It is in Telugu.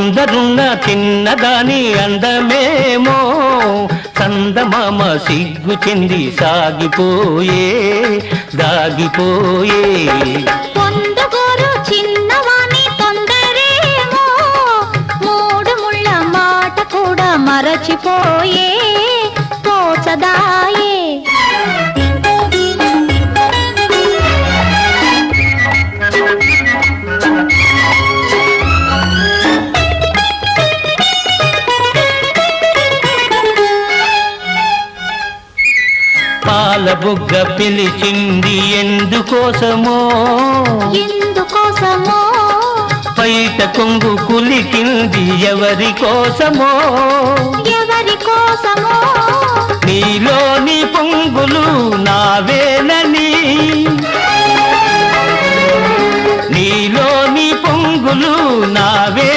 ముందరున్న చిన్నదాని అందమేమో చందమామ సిగ్గు చెంది సాగిపోయే దాగిపోయే. పొందుగోరు చిన్నవాణి తొందరేమో మూడు ముళ్ళ మాట కూడా మరచిపోయే తోచదాయే. పాల బుగ్గ పిలిచింది ఎందుకోసమో ఎందుకోసమో బయట కొంగు కులికింది ఎవరి కోసమో ఎవరి కోసమో నీలోని పొంగులు నావేనని నీలోని పొంగులు నావే